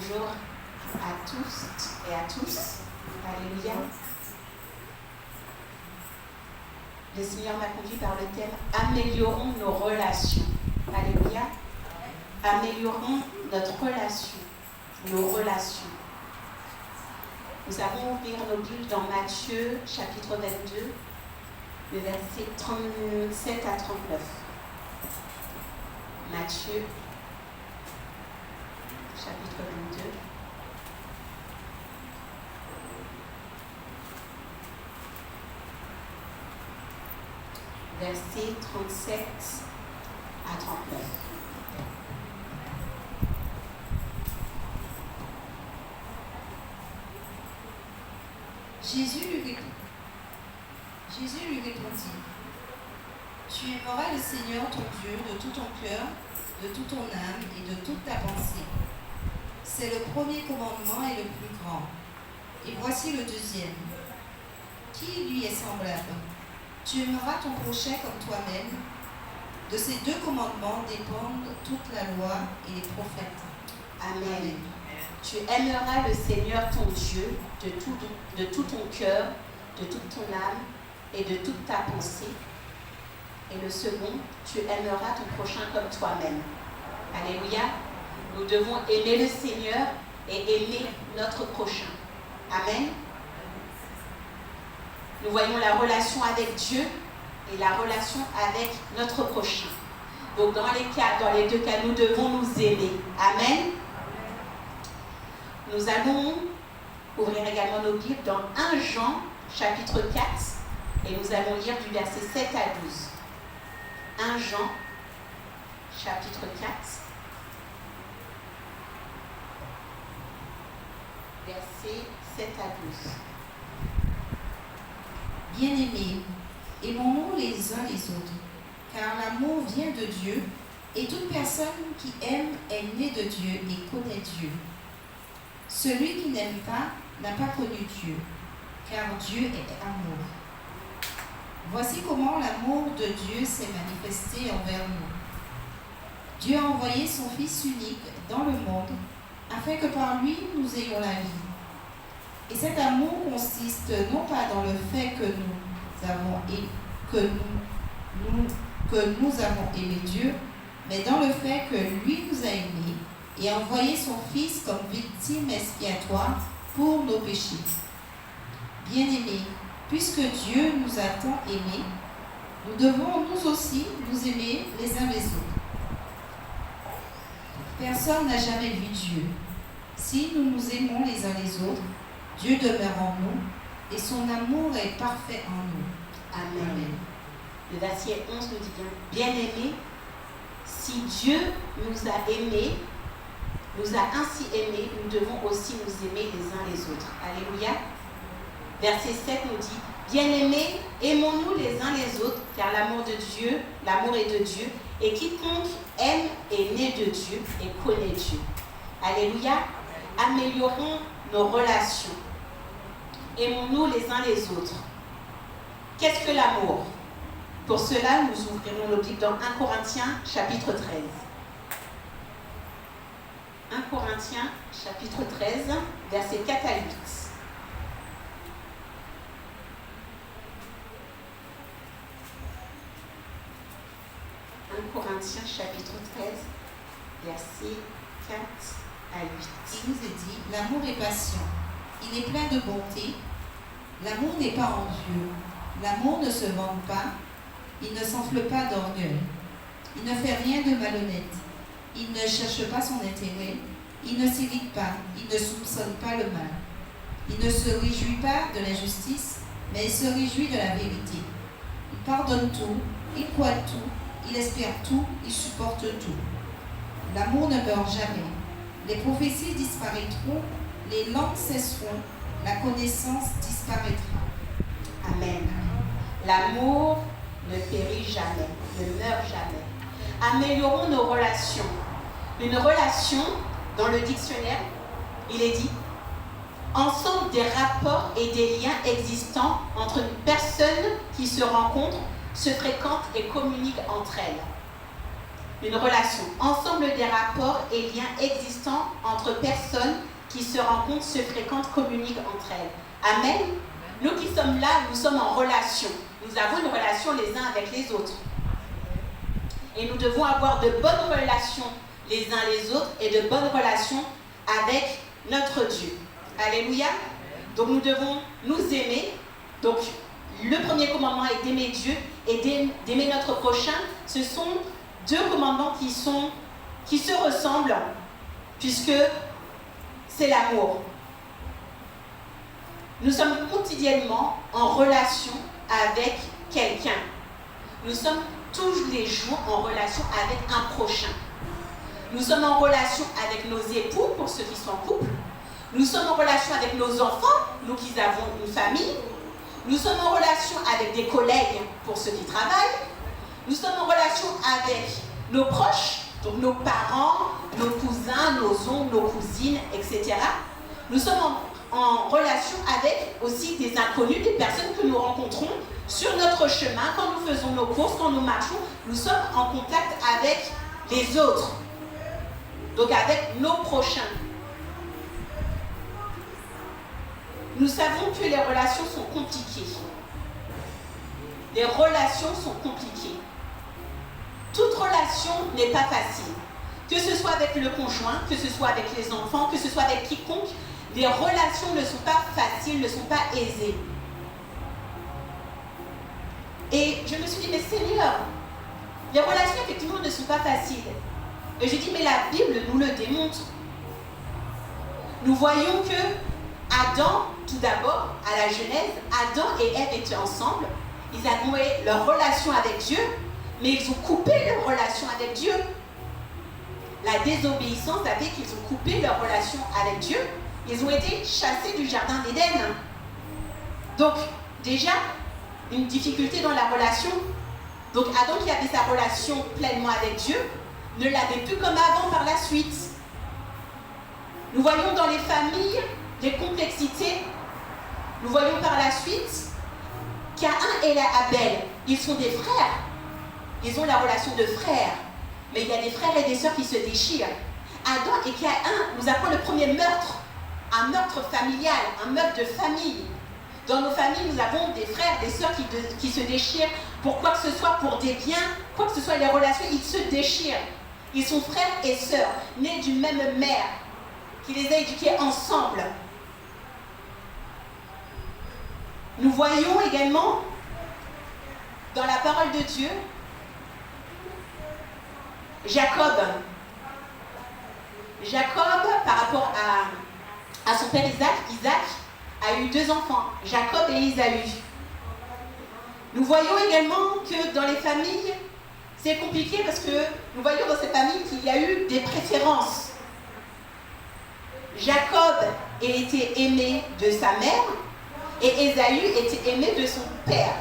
Bonjour à tous et à tous. Alléluia. Le Seigneur m'a conduit par le thème « Améliorons nos relations ». Alléluia. Améliorons notre relation, nos relations. Nous allons ouvrir nos Bibles dans Matthieu, chapitre 22, le verset 37 à 39. Matthieu, chapitre 22. Versets 37 à 39. Jésus lui répondit, « Tu aimeras le Seigneur ton Dieu de tout ton cœur, de toute ton âme et de toute ta pensée. C'est le premier commandement et le plus grand. Et voici le deuxième, qui lui est semblable. Tu aimeras ton prochain comme toi-même. De ces deux commandements dépendent toute la loi et les prophètes. » Amen. Tu aimeras le Seigneur ton Dieu de tout ton cœur, de toute ton âme et de toute ta pensée. Et le second, tu aimeras ton prochain comme toi-même. Alléluia. Nous devons aimer le Seigneur et aimer notre prochain. Amen. Nous voyons la relation avec Dieu et la relation avec notre prochain. Donc dans les deux cas, nous devons nous aimer. Amen. Nous allons ouvrir également nos Bibles dans 1 Jean, chapitre 4, et nous allons lire du verset 7 à 12. 1 Jean, chapitre 4, verset 7 à 12. Bien-aimés, aimons-nous les uns les autres, car l'amour vient de Dieu, et toute personne qui aime est née de Dieu et connaît Dieu. Celui qui n'aime pas n'a pas connu Dieu, car Dieu est amour. Voici comment l'amour de Dieu s'est manifesté envers nous. Dieu a envoyé son Fils unique dans le monde, afin que par lui nous ayons la vie. Et cet amour consiste non pas dans le fait que nous avons aimé Dieu, mais dans le fait que lui nous a aimés et a envoyé son Fils comme victime expiatoire pour nos péchés. Bien-aimés, puisque Dieu nous a tant aimés, nous devons nous aussi nous aimer les uns les autres. Personne n'a jamais vu Dieu. Si nous nous aimons les uns les autres, Dieu demeure en nous et son amour est parfait en nous. Amen. Amen. Le verset 11 nous dit bien, bien-aimés, si Dieu nous a aimés, nous a ainsi aimés, nous devons aussi nous aimer les uns les autres. Alléluia. Verset 7 nous dit, bien-aimés, aimons-nous les uns les autres, car l'amour est de Dieu, et quiconque aime est né de Dieu et connaît Dieu. Alléluia. Améliorons nos relations. Aimons-nous les uns les autres. Qu'est-ce que l'amour? Pour cela, nous ouvrirons nos Bibles dans 1 Corinthiens, chapitre 13. 1 Corinthiens, chapitre 13, versets 4 à 8. 1 Corinthiens, chapitre 13, versets 4 à 8. Il nous est dit, l'amour est patient, il est plein de bonté, l'amour n'est pas envieux, l'amour ne se vante pas, il ne s'enfle pas d'orgueil, il ne fait rien de malhonnête, il ne cherche pas son intérêt, il ne s'irrite pas, il ne soupçonne pas le mal, il ne se réjouit pas de l'injustice, mais il se réjouit de la vérité. Il pardonne tout, il croit tout, il espère tout, il supporte tout. L'amour ne meurt jamais. Les prophéties disparaîtront, les langues cesseront, la connaissance disparaîtra. Amen. L'amour ne périt jamais, ne meurt jamais. Améliorons nos relations. Une relation, dans le dictionnaire, il est dit ensemble des rapports et des liens existants entre une personne qui se rencontre, se fréquentent et communiquent entre elles. Une relation. Ensemble des rapports et liens existants entre personnes qui se rencontrent, se fréquentent, communiquent entre elles. Amen. Nous qui sommes là, nous sommes en relation. Nous avons une relation les uns avec les autres. Et nous devons avoir de bonnes relations les uns les autres et de bonnes relations avec notre Dieu. Alléluia. Donc nous devons nous aimer. Donc le premier commandement est d'aimer Dieu et d'aimer notre prochain. Ce sont deux commandements qui se ressemblent, puisque c'est l'amour. Nous sommes quotidiennement en relation avec quelqu'un. Nous sommes tous les jours en relation avec un prochain. Nous sommes en relation avec nos époux, pour ceux qui sont en couple. Nous sommes en relation avec nos enfants, nous qui avons une famille. Nous sommes en relation avec des collègues, pour ceux qui travaillent. Nous sommes en relation avec nos proches, donc nos parents, nos cousins, nos oncles, nos cousines, etc. Nous sommes en relation avec aussi des inconnus, des personnes que nous rencontrons sur notre chemin, quand nous faisons nos courses, quand nous marchons. Nous sommes en contact avec les autres, donc avec nos prochains. Nous savons que les relations sont compliquées. Les relations sont compliquées. Toute relation n'est pas facile. Que ce soit avec le conjoint, que ce soit avec les enfants, que ce soit avec quiconque, les relations ne sont pas faciles, ne sont pas aisées. Et je me suis dit, mais Seigneur, les relations effectivement ne sont pas faciles. Et j'ai dit, mais la Bible nous le démontre. Nous voyons que Adam, tout d'abord, à la Genèse, Adam et Ève étaient ensemble. Ils avaient leur relation avec Dieu, mais ils ont coupé leur relation avec Dieu. La désobéissance a fait qu'ils ont coupé leur relation avec Dieu. Ils ont été chassés du jardin d'Éden. Donc, déjà, une difficulté dans la relation. Donc, Adam qui avait sa relation pleinement avec Dieu, ne l'avait plus comme avant par la suite. Nous voyons dans les familles des complexités. Nous voyons par la suite Caïn et Abel, ils sont des frères. Ils ont la relation de frères. Mais il y a des frères et des sœurs qui se déchirent. Adam et Caïn nous apprend le premier meurtre. Un meurtre familial, un meurtre de famille. Dans nos familles, nous avons des frères, des sœurs qui se déchirent pour quoi que ce soit, pour des biens, quoi que ce soit, les relations, ils se déchirent. Ils sont frères et sœurs, nés d'une même mère, qui les a éduqués ensemble. Nous voyons également, dans la parole de Dieu, Jacob, par rapport à son père Isaac a eu 2 enfants, Jacob et Ésaü. Nous voyons également que dans les familles, c'est compliqué parce que nous voyons dans ces familles qu'il y a eu des préférences. Jacob a été aimé de sa mère et Ésaü était aimé de son père.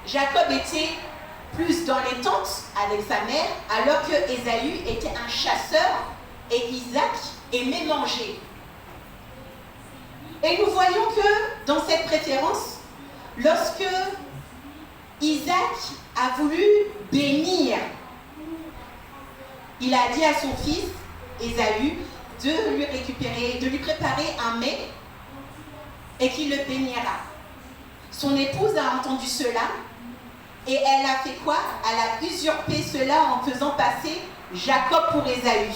Jacob était plus dans les tentes avec sa mère, alors que Ésaü était un chasseur et Isaac aimait manger. Et nous voyons que dans cette préférence, lorsque Isaac a voulu bénir, il a dit à son fils Ésaü de lui préparer un mets et qu'il le bénira. Son épouse a entendu cela et elle a fait quoi? Elle a usurpé cela en faisant passer Jacob pour Ésaü.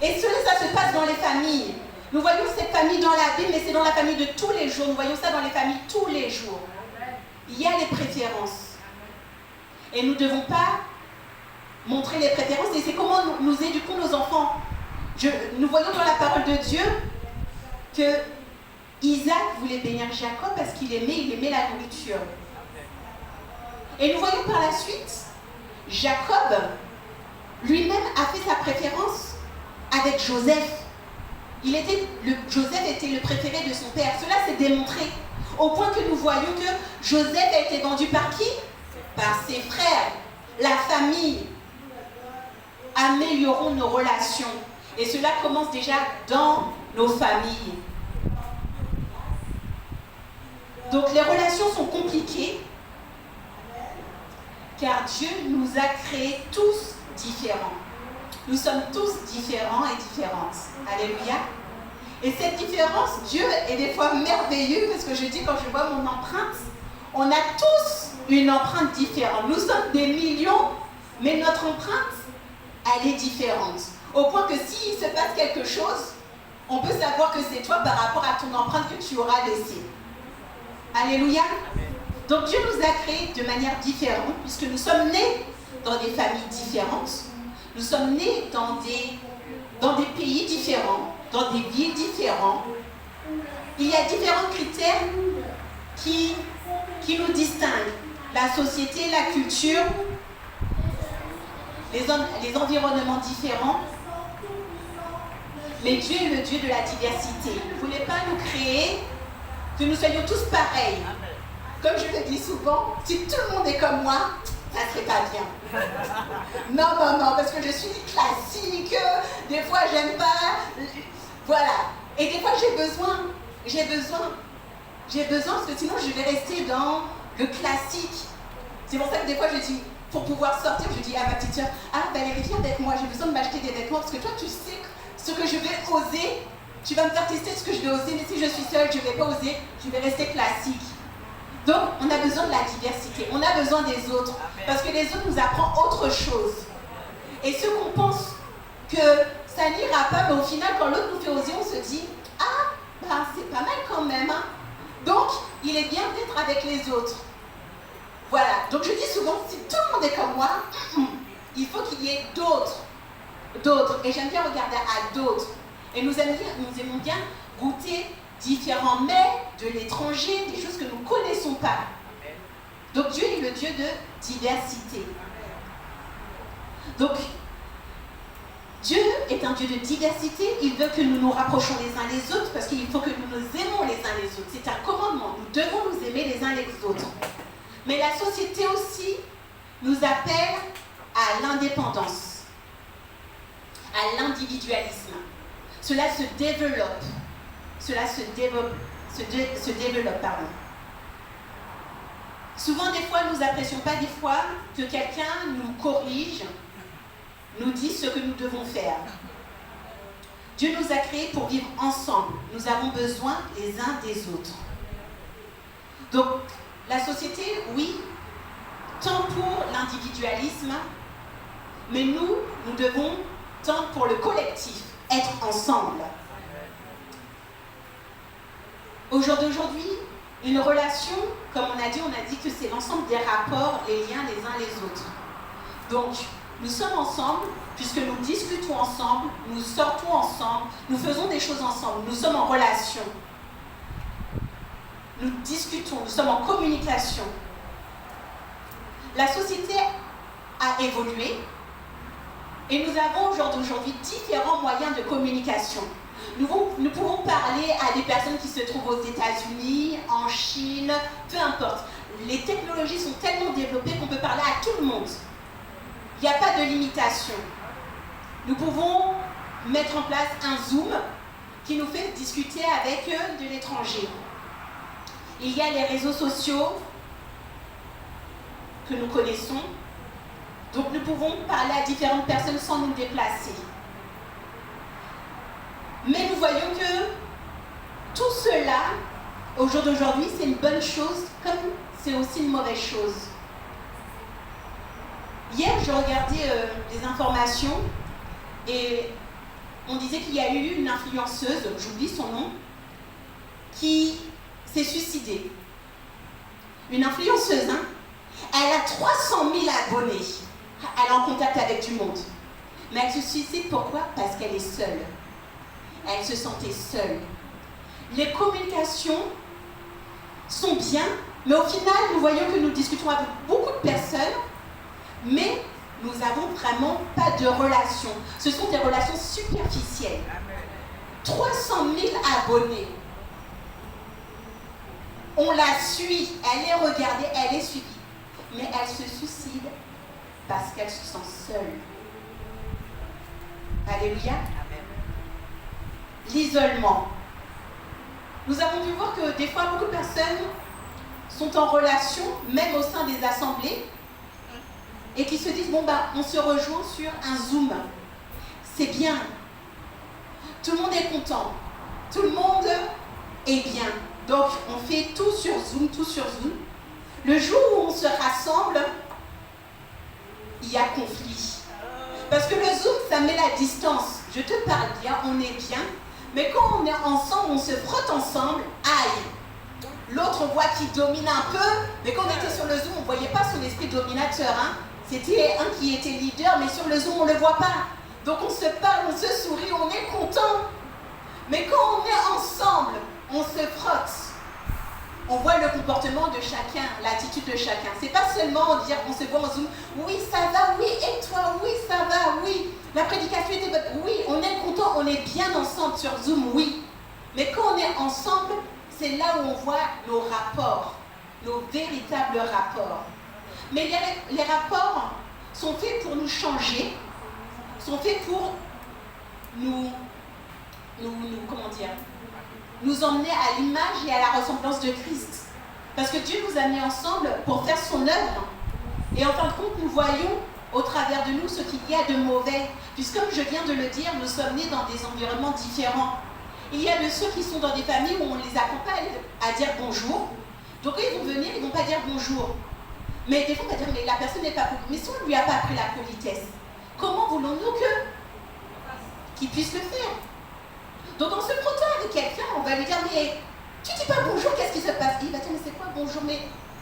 Et cela, ça se passe dans les familles. Nous voyons cette famille dans la Bible, mais c'est dans la famille de tous les jours. Nous voyons ça dans les familles tous les jours. Il y a les préférences. Et nous ne devons pas montrer les préférences. Et c'est comment nous éduquons nos enfants. Nous voyons dans la parole de Dieu que Isaac voulait bénir Jacob parce qu'il aimait la nourriture. Et nous voyons par la suite, Jacob lui-même a fait sa préférence avec Joseph. Joseph était le préféré de son père. Cela s'est démontré au point que nous voyons que Joseph a été vendu par qui? Par ses frères. La famille. Améliorons nos relations. Et cela commence déjà dans nos familles. Donc les relations sont compliquées car Dieu nous a créés tous différents. Nous sommes tous différents et différentes. Alléluia. Et cette différence, Dieu est des fois merveilleux, parce que je dis, quand je vois mon empreinte, on a tous une empreinte différente. Nous sommes des millions, mais notre empreinte, elle est différente. Au point que s'il se passe quelque chose, on peut savoir que c'est toi par rapport à ton empreinte que tu auras laissée. Alléluia. Donc Dieu nous a créés de manière différente, puisque nous sommes nés dans des familles différentes. Nous sommes nés dans des pays différents, dans des villes différentes. Il y a différents critères qui nous distinguent. La société, la culture, les environnements différents. Mais Dieu est le Dieu de la diversité. Il ne voulait pas nous créer, que nous soyons tous pareils. Comme je le dis souvent, si tout le monde est comme moi, ça ne serait pas bien. Non, parce que je suis classique, des fois j'aime pas, voilà. Et des fois j'ai besoin, parce que sinon je vais rester dans le classique. C'est pour ça que des fois je dis, pour pouvoir sortir, je dis à ma petite soeur, Valérie, viens avec moi, j'ai besoin de m'acheter des vêtements, parce que toi tu sais ce que je vais oser, tu vas me faire tester ce que je vais oser, mais si je suis seule, je ne vais pas oser, je vais rester classique. Donc, on a besoin de la diversité, on a besoin des autres, parce que les autres nous apprennent autre chose. Et ceux qu'on pense que ça n'ira pas, mais au final, quand l'autre nous fait oser, on se dit, c'est pas mal quand même. Hein. Donc, il est bien d'être avec les autres. Voilà, donc je dis souvent, si tout le monde est comme moi, il faut qu'il y ait d'autres. Et j'aime bien regarder à d'autres. Et nous aimons bien goûter différents mets de l'étranger, des choses que nous ne connaissons pas. Donc Dieu est le Dieu de diversité. Donc, Dieu est un Dieu de diversité. Il veut que nous nous rapprochons les uns les autres parce qu'il faut que nous nous aimons les uns les autres. C'est un commandement. Nous devons nous aimer les uns les autres. Mais la société aussi nous appelle à l'indépendance, à l'individualisme. Cela se développe. Souvent, des fois, nous n'apprécions pas des fois que quelqu'un nous corrige, nous dise ce que nous devons faire. Dieu nous a créés pour vivre ensemble. Nous avons besoin les uns des autres. Donc, la société, oui, tend pour l'individualisme, mais nous devons tendre pour le collectif, être ensemble. Aujourd'hui, une relation, comme on a dit que c'est l'ensemble des rapports, les liens les uns les autres. Donc, nous sommes ensemble, puisque nous discutons ensemble, nous sortons ensemble, nous faisons des choses ensemble, nous sommes en relation. Nous discutons, nous sommes en communication. La société a évolué et nous avons aujourd'hui différents moyens de communication. Nous pouvons parler à des personnes qui se trouvent aux États-Unis, en Chine, peu importe. Les technologies sont tellement développées qu'on peut parler à tout le monde. Il n'y a pas de limitation. Nous pouvons mettre en place un Zoom qui nous fait discuter avec de l'étranger. Il y a les réseaux sociaux que nous connaissons. Donc nous pouvons parler à différentes personnes sans nous déplacer. Mais nous voyons que tout cela, au jour d'aujourd'hui, c'est une bonne chose, comme c'est aussi une mauvaise chose. Hier, je regardais des informations et on disait qu'il y a eu une influenceuse, j'oublie son nom, qui s'est suicidée. Une influenceuse, hein? Elle a 300 000 abonnés. Elle est en contact avec du monde. Mais elle se suicide pourquoi? Parce qu'elle est seule. Elle se sentait seule. Les communications sont bien, mais au final, nous voyons que nous discutons avec beaucoup de personnes, mais nous n'avons vraiment pas de relations. Ce sont des relations superficielles. 300 000 abonnés. On la suit, elle est regardée, elle est suivie. Mais elle se suicide parce qu'elle se sent seule. Alléluia. L'isolement. Nous avons pu voir que des fois, beaucoup de personnes sont en relation, même au sein des assemblées, et qui se disent, bon bah on se rejoint sur un Zoom. C'est bien. Tout le monde est content. Tout le monde est bien. Donc on fait tout sur Zoom, tout sur Zoom. Le jour où on se rassemble, il y a conflit. Parce que le Zoom, ça met la distance. Je te parle bien, on est bien. Mais quand on est ensemble, on se frotte ensemble, aïe. L'autre voit qui domine un peu, mais quand on était sur le Zoom, on ne voyait pas son esprit dominateur. Hein. C'était un qui était leader, mais sur le Zoom, on ne le voit pas. Donc on se parle, on se sourit, on est content. Mais quand on est ensemble, on se frotte. On voit le comportement de chacun, l'attitude de chacun. C'est pas seulement dire qu'on se voit en Zoom, oui ça va, oui, et toi, oui ça va, oui. La prédication était bonne, oui, on est content, on est bien ensemble sur Zoom, oui. Mais quand on est ensemble, c'est là où on voit nos rapports, nos véritables rapports. Mais les rapports sont faits pour nous changer, sont faits pour comment dire, nous emmener à l'image et à la ressemblance de Christ. Parce que Dieu nous a mis ensemble pour faire son œuvre. Et en fin de compte, nous voyons au travers de nous ce qu'il y a de mauvais. Puisque comme je viens de le dire, nous sommes nés dans des environnements différents. Il y a de ceux qui sont dans des familles où on les accompagne à dire bonjour. Donc ils vont venir, ils ne vont pas dire bonjour. Mais des fois, on va dire, mais la personne n'est pas polie. Mais si on ne lui a pas appris la politesse, comment voulons-nous qu'il puisse le faire? Donc en se frottant avec quelqu'un, on va lui dire, mais tu dis pas bonjour, qu'est-ce qui se passe? Il va dire, mais c'est quoi bonjour?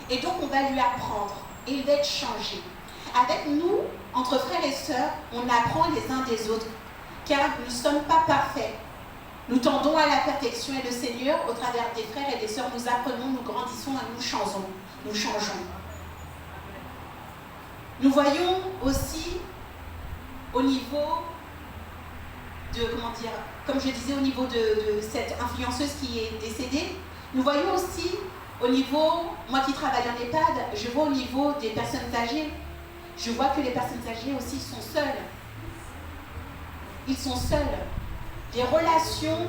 Et donc on va lui apprendre, et il va être changé. Avec nous, entre frères et sœurs, on apprend les uns des autres, car nous ne sommes pas parfaits. Nous tendons à la perfection et le Seigneur, au travers des frères et des sœurs, nous apprenons, nous grandissons et nous changeons. Nous voyons aussi au niveau de, comme je disais, au niveau de cette influenceuse qui est décédée, nous voyons aussi au niveau, moi qui travaille en EHPAD, je vois au niveau des personnes âgées, je vois que les personnes âgées aussi sont seules. Ils sont seuls. Les relations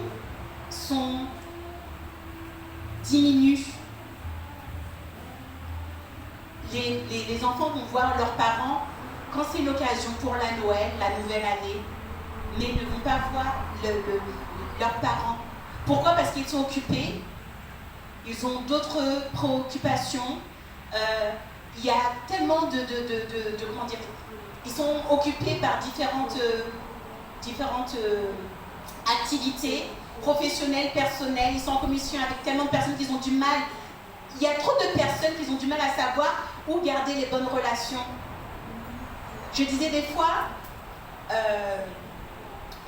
diminuent. Les enfants vont voir leurs parents quand c'est l'occasion pour la Noël, la nouvelle année, mais ne vont pas voir leurs parents. Pourquoi? Parce qu'ils sont occupés, ils ont d'autres préoccupations, il y a tellement comment dire, ils sont occupés par différentes activités professionnelles, personnelles, ils sont en commission avec tellement de personnes qu'ils ont du mal, il y a trop de personnes qui ont du mal à savoir où garder les bonnes relations. Je disais des fois,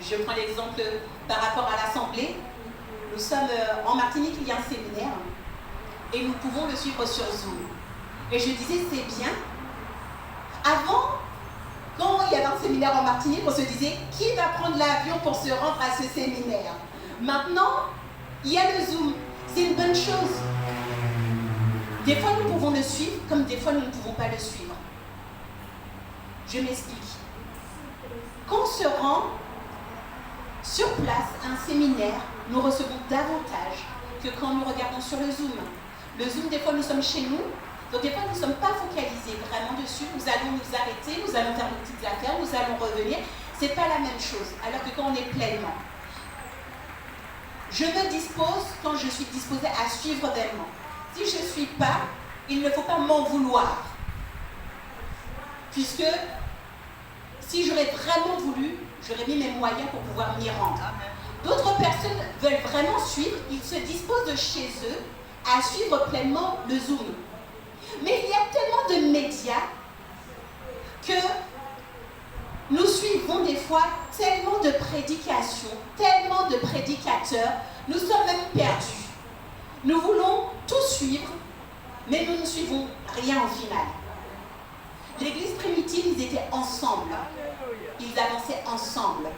je prends l'exemple par rapport à l'Assemblée. Nous sommes en Martinique, il y a un séminaire et nous pouvons le suivre sur Zoom. Et je disais, c'est bien. Avant, quand il y avait un séminaire en Martinique, on se disait, qui va prendre l'avion pour se rendre à ce séminaire? Maintenant, il y a le Zoom. C'est une bonne chose. Des fois, nous pouvons le suivre, comme des fois, nous ne pouvons pas le suivre. Je m'explique. Quand on se rend sur place à un séminaire, nous recevons davantage que quand nous regardons sur le Zoom. Le Zoom, des fois, nous sommes chez nous, donc des fois, nous ne sommes pas focalisés vraiment dessus. Nous allons nous arrêter, nous allons faire nos petites affaires, nous allons revenir. Ce n'est pas la même chose, alors que quand on est pleinement. Je me dispose quand je suis disposée à suivre pleinement. Si je ne suis pas, il ne faut pas m'en vouloir. Puisque si j'aurais vraiment voulu, j'aurais mis mes moyens pour pouvoir m'y rendre. D'autres personnes veulent vraiment suivre, ils se disposent de chez eux à suivre pleinement le Zoom. Mais il y a tellement de médias que nous suivons des fois tellement de prédications, tellement de prédicateurs, nous sommes même perdus. Nous voulons tout suivre, mais nous ne suivons rien au final. L'église primitive, ils étaient ensemble. Ils avançaient ensemble.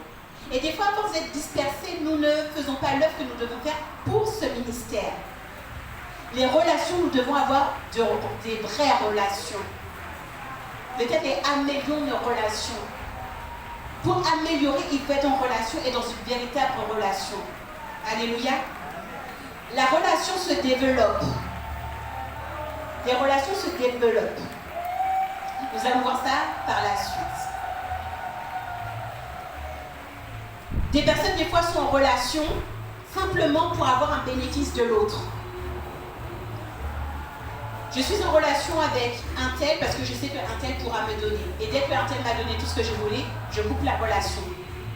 Et des fois, à force d'être dispersés, nous ne faisons pas l'œuvre que nous devons faire pour ce ministère. Les relations, nous devons avoir des vraies relations. Le terme est améliorons nos relations. Pour améliorer, il faut être en relation et dans une véritable relation. Alléluia. La relation se développe. Les relations se développent. Nous allons voir ça par la suite. Des personnes, des fois, sont en relation simplement pour avoir un bénéfice de l'autre. Je suis en relation avec un tel parce que je sais qu'un tel pourra me donner. Et dès qu'un tel m'a donné tout ce que je voulais, je coupe la relation.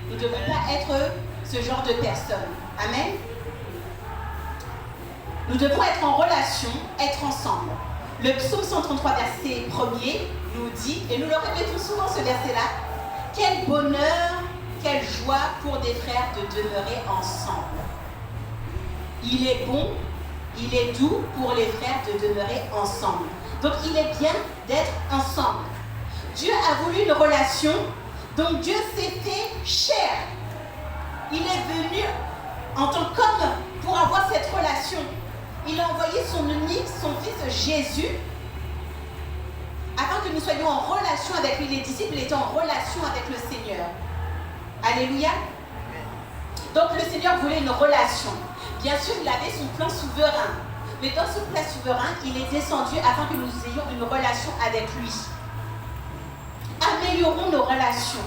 Nous ne devons pas être ce genre de personnes. Amen. Nous devons être en relation, être ensemble. Le psaume 133, verset 1er, nous dit, et nous le répétons souvent ce verset-là, quel bonheur, quelle joie pour des frères de demeurer ensemble. Il est bon, il est doux pour les frères de demeurer ensemble. Donc il est bien d'être ensemble. Dieu a voulu une relation, donc Dieu s'est fait chair. Il est venu en tant qu'homme pour avoir cette relation. Il a envoyé son unique, son fils Jésus, afin que nous soyons en relation avec lui. Les disciples étaient en relation avec le Seigneur. Alléluia. Donc le Seigneur voulait une relation. Bien sûr, il avait son plan souverain. Mais dans ce plan souverain, il est descendu afin que nous ayons une relation avec lui. Améliorons nos relations.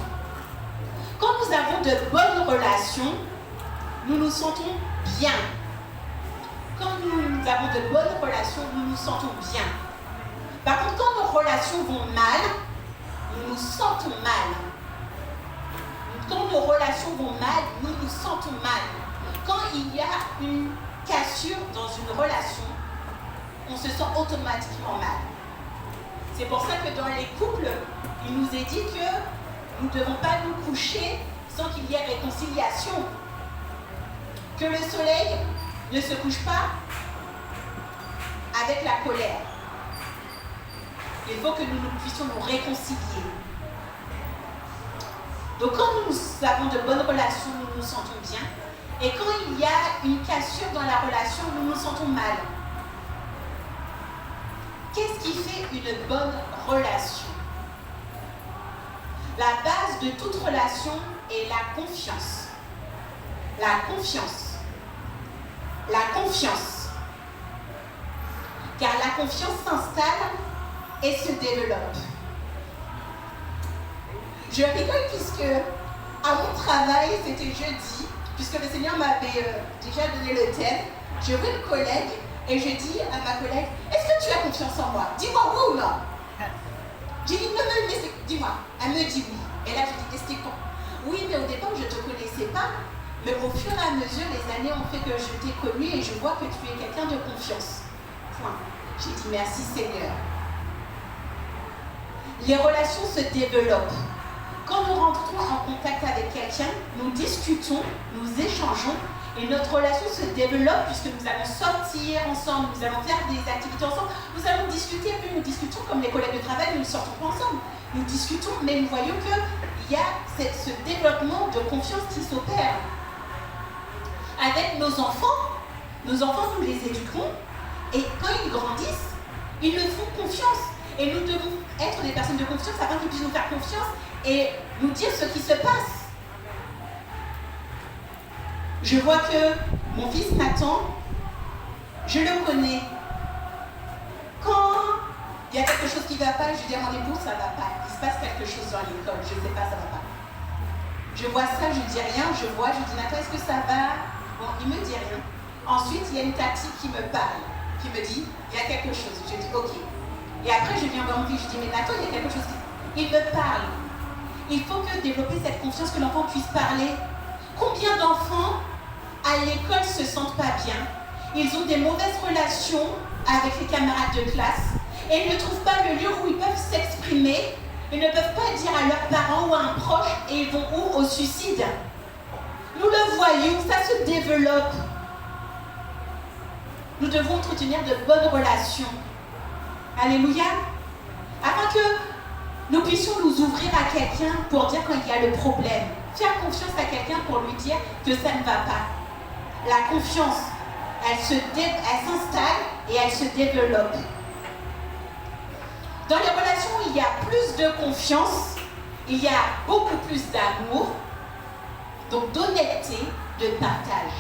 Quand nous avons de bonnes relations, nous nous sentons bien. Quand nous avons de bonnes relations, nous nous sentons bien. Par contre, quand nos relations vont mal, nous nous sentons mal. Quand nos relations vont mal, nous nous sentons mal. Quand il y a une cassure dans une relation, on se sent automatiquement mal. C'est pour ça que dans les couples, il nous est dit que nous ne devons pas nous coucher sans qu'il y ait réconciliation. Que le soleil ne se couche pas avec la colère. Il faut que nous puissions nous réconcilier. Donc quand nous avons de bonnes relations, nous nous sentons bien. Et quand il y a une cassure dans la relation, nous nous sentons mal. Qu'est-ce qui fait une bonne relation? La base de toute relation est la confiance. La confiance. La confiance. Car la confiance s'installe et se développe. Je rigole puisque à mon travail, c'était jeudi, puisque le Seigneur m'avait déjà donné le thème. Je vois une collègue et je dis à ma collègue, est-ce que tu as confiance en moi? Dis-moi oui ou non. J'ai dit, non, mais dis-moi. Elle me dit oui. Et là, je dis, est-ce que oui, mais au départ, je ne te connaissais pas. Mais au fur et à mesure, les années ont fait que je t'ai connue et je vois que tu es quelqu'un de confiance. Point. J'ai dit, merci Seigneur. Les relations se développent. Quand nous rentrons en contact avec quelqu'un, nous discutons, nous échangeons et notre relation se développe puisque nous allons sortir ensemble, nous allons faire des activités ensemble, nous allons discuter, et puis nous discutons comme les collègues de travail, nous ne sortons pas ensemble. Nous discutons, mais nous voyons qu'il y a ce développement de confiance qui s'opère. Avec nos enfants, nous les éduquerons et quand ils grandissent, ils nous font confiance. Et nous devons être des personnes de confiance afin qu'ils puissent nous faire confiance et nous dire ce qui se passe. Je vois que mon fils Nathan, je le connais. Quand il y a quelque chose qui ne va pas, je dis à mon époux, ça ne va pas. Il se passe quelque chose dans l'école, je ne sais pas, ça ne va pas. Je vois ça, je ne dis rien, je dis Nathan, est-ce que ça va? Bon, il ne me dit rien. Ensuite, il y a une tactique qui me parle, qui me dit, il y a quelque chose. Je dis, ok. Et après, je viens voir mon fils, je dis, mais Nathan, il y a quelque chose qui... Il me parle. Il faut que développer cette confiance, que l'enfant puisse parler. Combien d'enfants à l'école se sentent pas bien? Ils ont des mauvaises relations avec les camarades de classe et ils ne trouvent pas le lieu où ils peuvent s'exprimer. Ils ne peuvent pas dire à leurs parents ou à un proche et ils vont où? Au suicide. Nous le voyons, ça se développe. Nous devons entretenir de bonnes relations. Alléluia. Afin que nous puissions nous ouvrir à quelqu'un pour dire quand il y a le problème. Faire confiance à quelqu'un pour lui dire que ça ne va pas. La confiance, elle s'installe et elle se développe. Dans les relations où il y a plus de confiance, il y a beaucoup plus d'amour, donc d'honnêteté, de partage.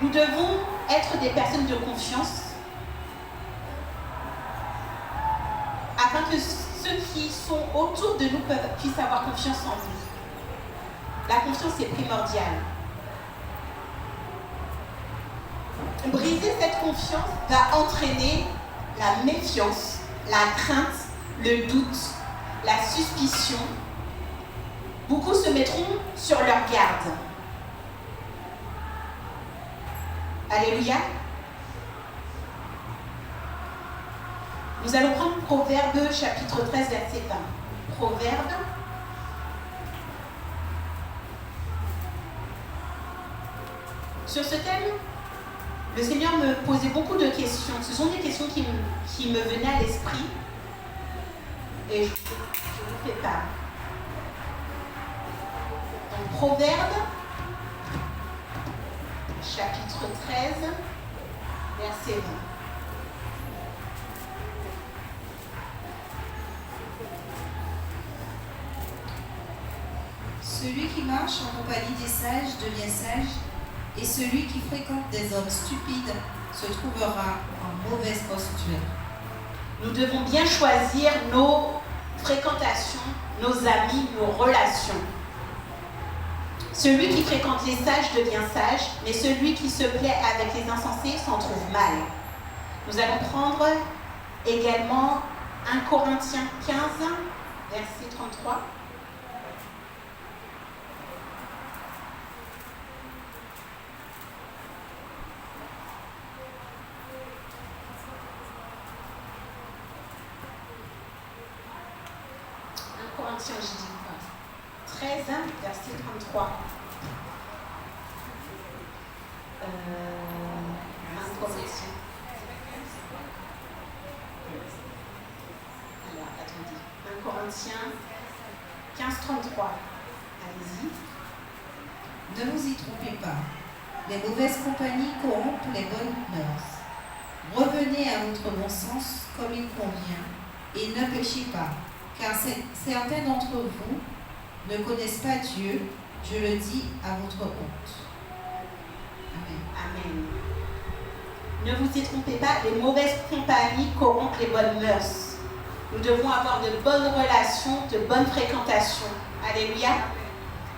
Nous devons être des personnes de confiance afin que ceux qui sont autour de nous puissent avoir confiance en nous. La confiance est primordiale. Briser cette confiance va entraîner la méfiance, la crainte, le doute, la suspicion. Beaucoup se mettront sur leur garde. Alléluia. Nous allons prendre Proverbe chapitre 13, verset 20. Proverbe. Sur ce thème, le Seigneur me posait beaucoup de questions. Ce sont des questions qui me venaient à l'esprit. Et je vous fais part. Donc, Proverbe, chapitre 13, verset 20. Celui qui marche en compagnie des sages devient sage, et celui qui fréquente des hommes stupides se trouvera en mauvaise posture. Nous devons bien choisir nos fréquentations, nos amis, nos relations. Celui qui fréquente les sages devient sage, mais celui qui se plaît avec les insensés s'en trouve mal. Nous allons prendre également 1 Corinthiens 15, verset 33. Corinthiens, je dis quoi 13, verset 33. Alors, attendez. 1 Corinthiens 15, 33. Allez-y. Ne vous y trompez pas. Les mauvaises compagnies corrompent les bonnes mœurs. Revenez à votre bon sens comme il convient et ne péchez pas. Car certains d'entre vous ne connaissent pas Dieu, je le dis à votre honte. Amen. Amen. Ne vous y trompez pas, les mauvaises compagnies corrompent les bonnes mœurs. Nous devons avoir de bonnes relations, de bonnes fréquentations. Alléluia.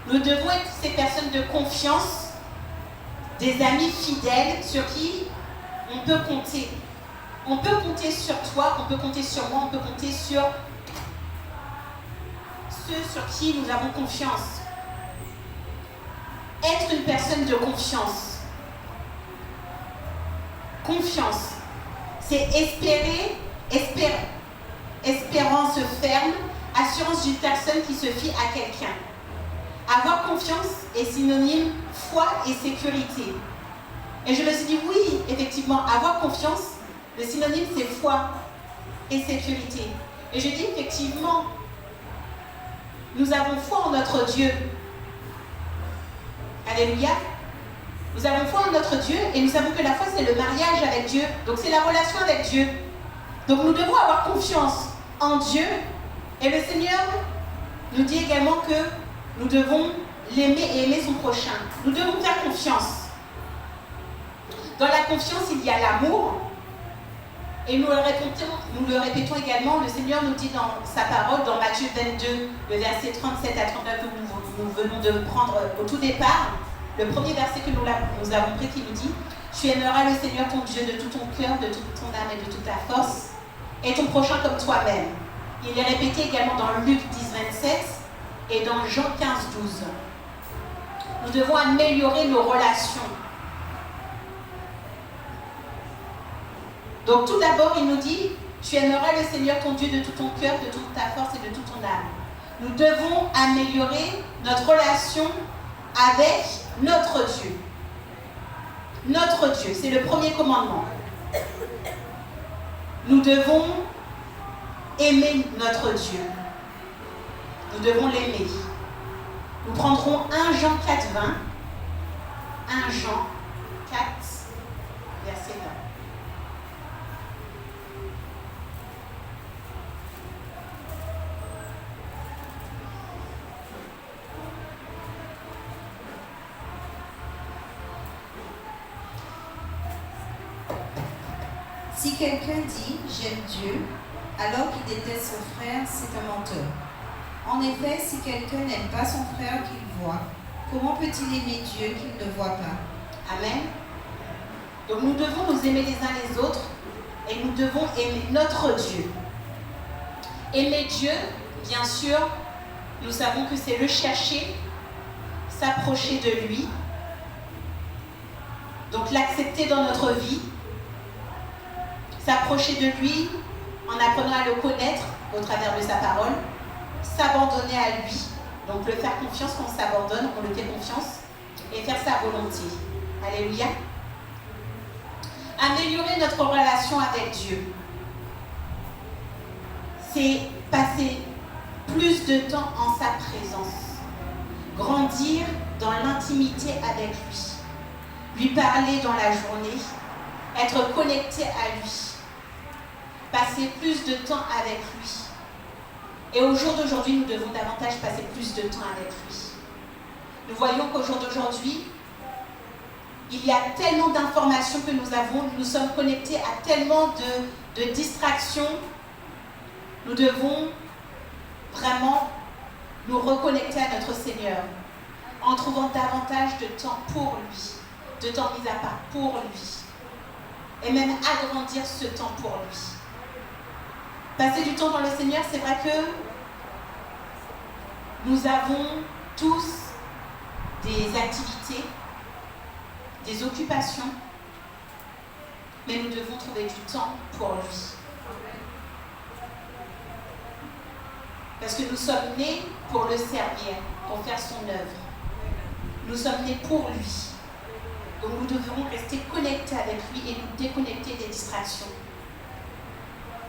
Nous devons être ces personnes de confiance, des amis fidèles sur qui on peut compter. On peut compter sur toi, on peut compter sur moi, on peut compter sur ceux sur qui nous avons confiance. Être une personne de confiance. Confiance, c'est espérance ferme, assurance d'une personne qui se fie à quelqu'un. Avoir confiance est synonyme foi et sécurité. Et je me suis dit, oui, effectivement, avoir confiance, le synonyme c'est foi et sécurité. Et je dis effectivement, nous avons foi en notre Dieu. Alléluia. Nous avons foi en notre Dieu et nous savons que la foi c'est le mariage avec Dieu. Donc c'est la relation avec Dieu. Donc nous devons avoir confiance en Dieu. Et le Seigneur nous dit également que nous devons l'aimer et aimer son prochain. Nous devons faire confiance. Dans la confiance, il y a l'amour. Et nous le répétons également, le Seigneur nous dit dans sa parole, dans Matthieu 22, le verset 37 à 39 que nous venons de prendre au tout départ, le premier verset que nous avons pris qui nous dit « Tu aimeras le Seigneur ton Dieu de tout ton cœur, de toute ton âme et de toute ta force, et ton prochain comme toi-même. » Il est répété également dans Luc 10, 27 et dans Jean 15, 12. Nous devons améliorer nos relations. Donc tout d'abord, il nous dit, tu aimeras le Seigneur ton Dieu de tout ton cœur, de toute ta force et de toute ton âme. Nous devons améliorer notre relation avec notre Dieu. Notre Dieu, c'est le premier commandement. Nous devons aimer notre Dieu. Nous devons l'aimer. Nous prendrons 1 Jean 4, 20. 1 Jean 4, verset 20. Si quelqu'un dit « j'aime Dieu » alors qu'il déteste son frère, c'est un menteur. En effet, si quelqu'un n'aime pas son frère qu'il voit, comment peut-il aimer Dieu qu'il ne voit pas? Amen. Donc nous devons nous aimer les uns les autres et nous devons aimer notre Dieu. Aimer Dieu, bien sûr, nous savons que c'est le chercher, s'approcher de lui, donc l'accepter dans notre vie, s'approcher de lui en apprenant à le connaître au travers de sa parole, s'abandonner à lui, donc le faire confiance quand on s'abandonne, on le fait confiance, et faire sa volonté. Alléluia. Améliorer notre relation avec Dieu, c'est passer plus de temps en sa présence, grandir dans l'intimité avec lui parler dans la journée, être connecté à lui, passer plus de temps avec lui. Et au jour d'aujourd'hui, nous devons davantage passer plus de temps avec lui. Nous voyons qu'au jour d'aujourd'hui, il y a tellement d'informations que nous avons, nous sommes connectés à tellement de distractions. Nous devons vraiment nous reconnecter à notre Seigneur en trouvant davantage de temps pour lui, de temps mis à part pour lui, et même agrandir ce temps pour lui. Passer du temps dans le Seigneur, c'est vrai que nous avons tous des activités, des occupations, mais nous devons trouver du temps pour lui. Parce que nous sommes nés pour le servir, pour faire son œuvre. Nous sommes nés pour lui. Donc nous devrons rester connectés avec lui et nous déconnecter des distractions.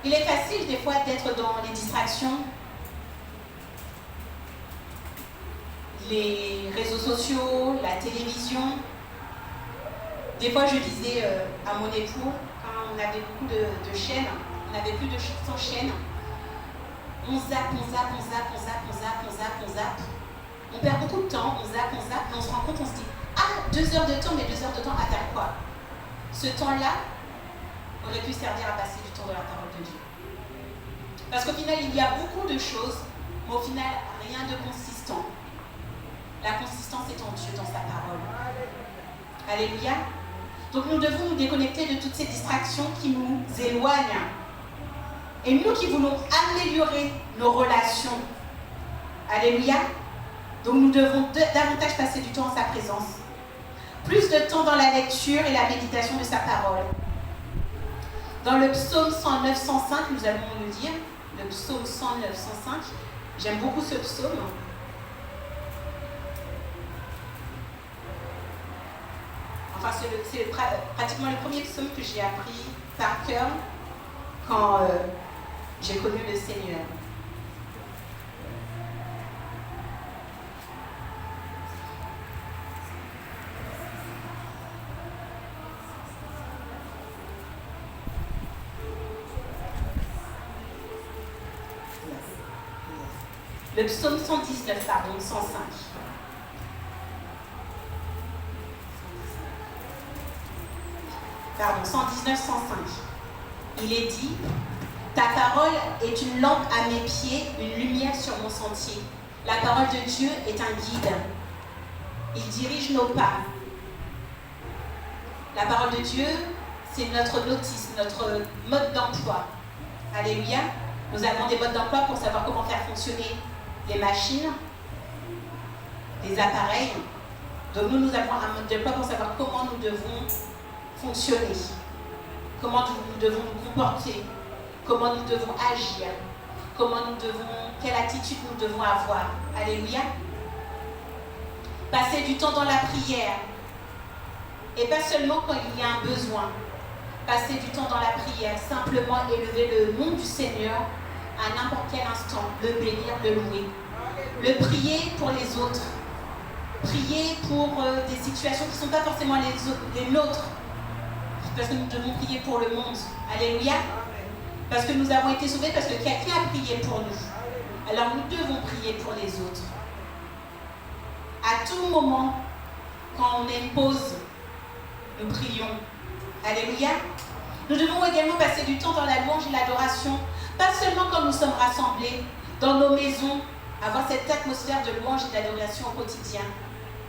Il est facile des fois d'être dans les distractions, les réseaux sociaux, la télévision. Des fois je disais à mon époux, quand on avait beaucoup de chaînes, on avait plus de 100 chaînes, on zappe, on zappe. On perd beaucoup de temps, on zappe, et on se rend compte, on se dit, ah, 2 heures de temps, mais 2 heures de temps à faire quoi? Ce temps-là aurait pu servir à passer du temps dans la parole de Dieu. Parce qu'au final, il y a beaucoup de choses, mais au final, rien de consistant. La consistance est en Dieu, dans sa parole. Alléluia. Donc nous devons nous déconnecter de toutes ces distractions qui nous éloignent. Et nous qui voulons améliorer nos relations. Alléluia. Donc nous devons davantage passer du temps en sa présence. Plus de temps dans la lecture et la méditation de sa parole. Dans le psaume 109, 105, nous allons le dire, le psaume 109, 105, j'aime beaucoup ce psaume. Enfin, c'est pratiquement le premier psaume que j'ai appris par cœur quand j'ai connu le Seigneur. Le psaume 119, pardon, 105. Pardon, 119, 105. Il est dit, ta parole est une lampe à mes pieds, une lumière sur mon sentier. La parole de Dieu est un guide. Il dirige nos pas. La parole de Dieu, c'est notre notice, notre mode d'emploi. Alléluia. Nous avons des modes d'emploi pour savoir comment faire fonctionner les machines, les appareils. Donc nous avons un mode d'emploi pour savoir comment nous devons fonctionner, comment nous devons nous comporter, comment nous devons agir, quelle attitude nous devons avoir. Alléluia. Passer du temps dans la prière, et pas seulement quand il y a un besoin. Passer du temps dans la prière, simplement élever le nom du Seigneur à n'importe quel instant, le bénir, le louer. Le prier pour les autres. Prier pour des situations qui ne sont pas forcément les nôtres. Parce que nous devons prier pour le monde. Alléluia. Parce que nous avons été sauvés, parce que quelqu'un a prié pour nous. Alors nous devons prier pour les autres. À tout moment, quand on a une pause, nous prions. Alléluia. Nous devons également passer du temps dans la louange et l'adoration, pas seulement quand nous sommes rassemblés dans nos maisons, avoir cette atmosphère de louange et d'adoration au quotidien,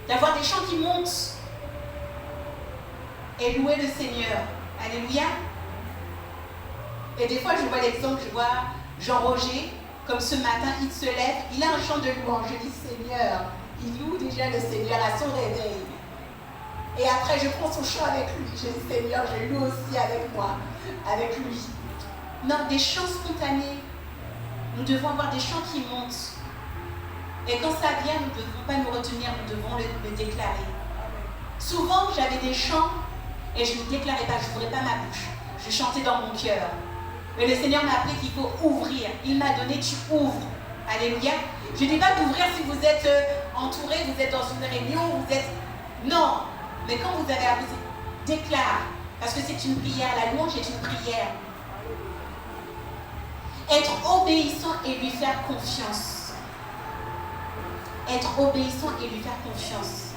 d'avoir des chants qui montent et louer le Seigneur. Alléluia. Et des fois, je vois l'exemple, je vois Jean-Roger, comme ce matin, il se lève, il a un chant de louange. Je dis Seigneur, il loue déjà le Seigneur à son réveil. Et après, je prends son chant avec lui. Je dis Seigneur, je loue aussi avec moi, avec lui. Non, des chants spontanés. Nous devons avoir des chants qui montent. Et quand ça vient, nous ne devons pas nous retenir, nous devons le déclarer. Souvent, j'avais des chants et je ne déclarais pas, je n'ouvrais pas ma bouche. Je chantais dans mon cœur. Mais le Seigneur m'a appelé qu'il faut ouvrir. Il m'a donné, tu ouvres. Alléluia. Je ne dis pas d'ouvrir si vous êtes entouré, vous êtes dans une réunion, vous êtes... Non. Mais quand vous avez à vous déclare. Parce que c'est une prière. La louange est une prière. Être obéissant et lui faire confiance. Être obéissant et lui faire confiance.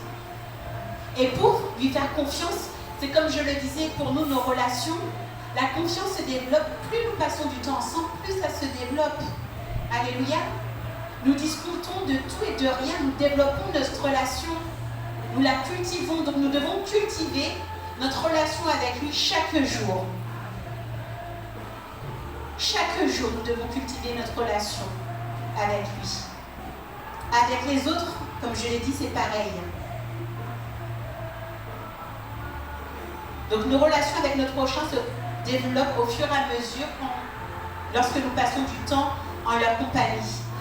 Et pour lui faire confiance, c'est comme je le disais, pour nous, nos relations, la confiance se développe. Plus nous passons du temps ensemble, plus ça se développe. Alléluia. Nous discutons de tout et de rien, nous développons notre relation. Nous la cultivons, donc nous devons cultiver notre relation avec lui chaque jour. Chaque jour, nous devons cultiver notre relation avec lui. Avec les autres, comme je l'ai dit, c'est pareil. Donc nos relations avec notre prochain se développent au fur et à mesure lorsque nous passons du temps en leur compagnie.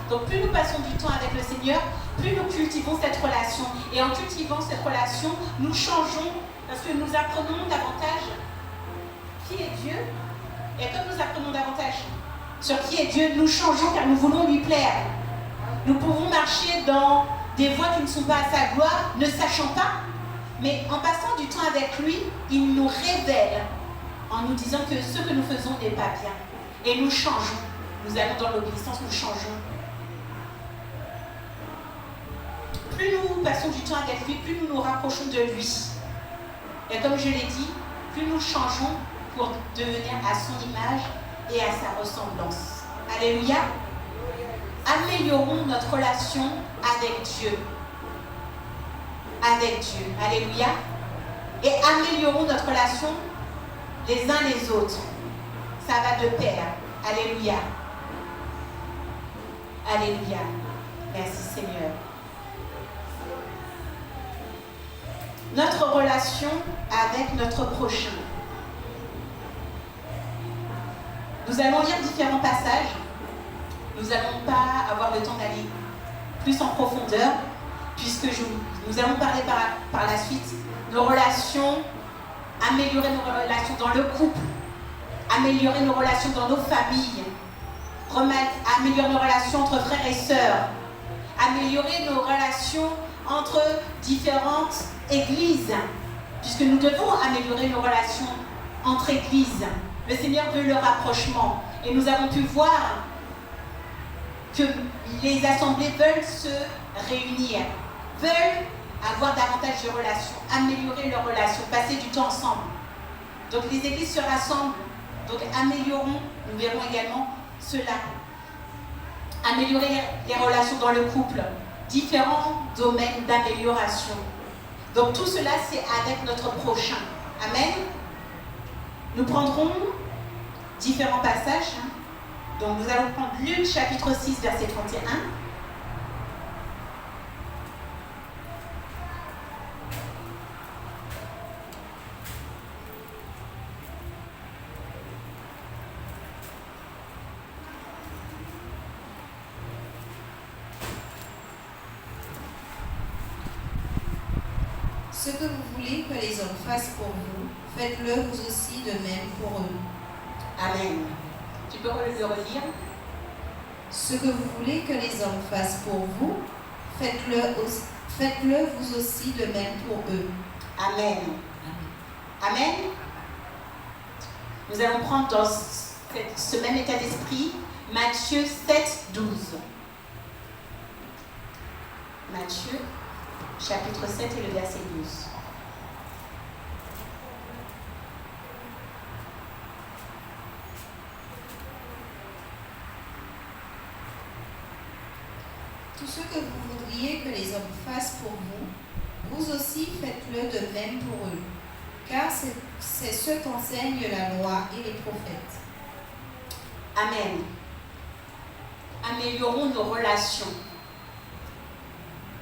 Donc plus nous passons du temps avec le Seigneur, plus nous cultivons cette relation. Et en cultivant cette relation, nous changeons parce que nous apprenons davantage qui est Dieu. Et comme nous apprenons davantage sur qui est Dieu, nous changeons car nous voulons lui plaire. Nous pouvons marcher dans des voies qui ne sont pas à sa gloire, ne sachant pas, mais en passant du temps avec lui, il nous révèle en nous disant que ce que nous faisons n'est pas bien. Et nous changeons. Nous allons dans l'obéissance, nous changeons. Plus nous passons du temps avec lui, plus nous nous rapprochons de lui. Et comme je l'ai dit, plus nous changeons pour devenir à son image et à sa ressemblance. Alléluia. Améliorons notre relation avec Dieu. Avec Dieu. Alléluia. Et améliorons notre relation les uns les autres. Ça va de pair. Alléluia. Alléluia. Merci Seigneur. Notre relation avec notre prochain. Nous allons lire différents passages. Nous n'allons pas avoir le temps d'aller plus en profondeur, puisque nous allons parler par la suite nos relations, améliorer nos relations dans le couple, améliorer nos relations dans nos familles, améliorer nos relations entre frères et sœurs, améliorer nos relations entre différentes églises, puisque nous devons améliorer nos relations entre églises. Le Seigneur veut le rapprochement. Et nous avons pu voir que les assemblées veulent se réunir, veulent avoir davantage de relations, améliorer leurs relations, passer du temps ensemble. Donc les églises se rassemblent. Donc améliorons, nous verrons également cela. Améliorer les relations dans le couple, différents domaines d'amélioration. Donc tout cela, c'est avec notre prochain. Amen. Nous prendrons différents passages. Donc nous allons prendre Luc chapitre 6, verset 31. Ce que vous voulez que les hommes fassent pour vous, faites-le vous aussi de même pour eux. Amen. Tu peux le relire? Ce que vous voulez que les hommes fassent pour vous, faites-le vous aussi de même pour eux. Amen. Amen. Nous allons prendre dans ce même état d'esprit Matthieu 7, 12. Matthieu, chapitre 7 et le verset 12. ce que vous voudriez que les hommes fassent pour vous, vous aussi faites-le de même pour eux, car c'est ce qu'enseigne la loi et les prophètes. Amen. Améliorons nos relations.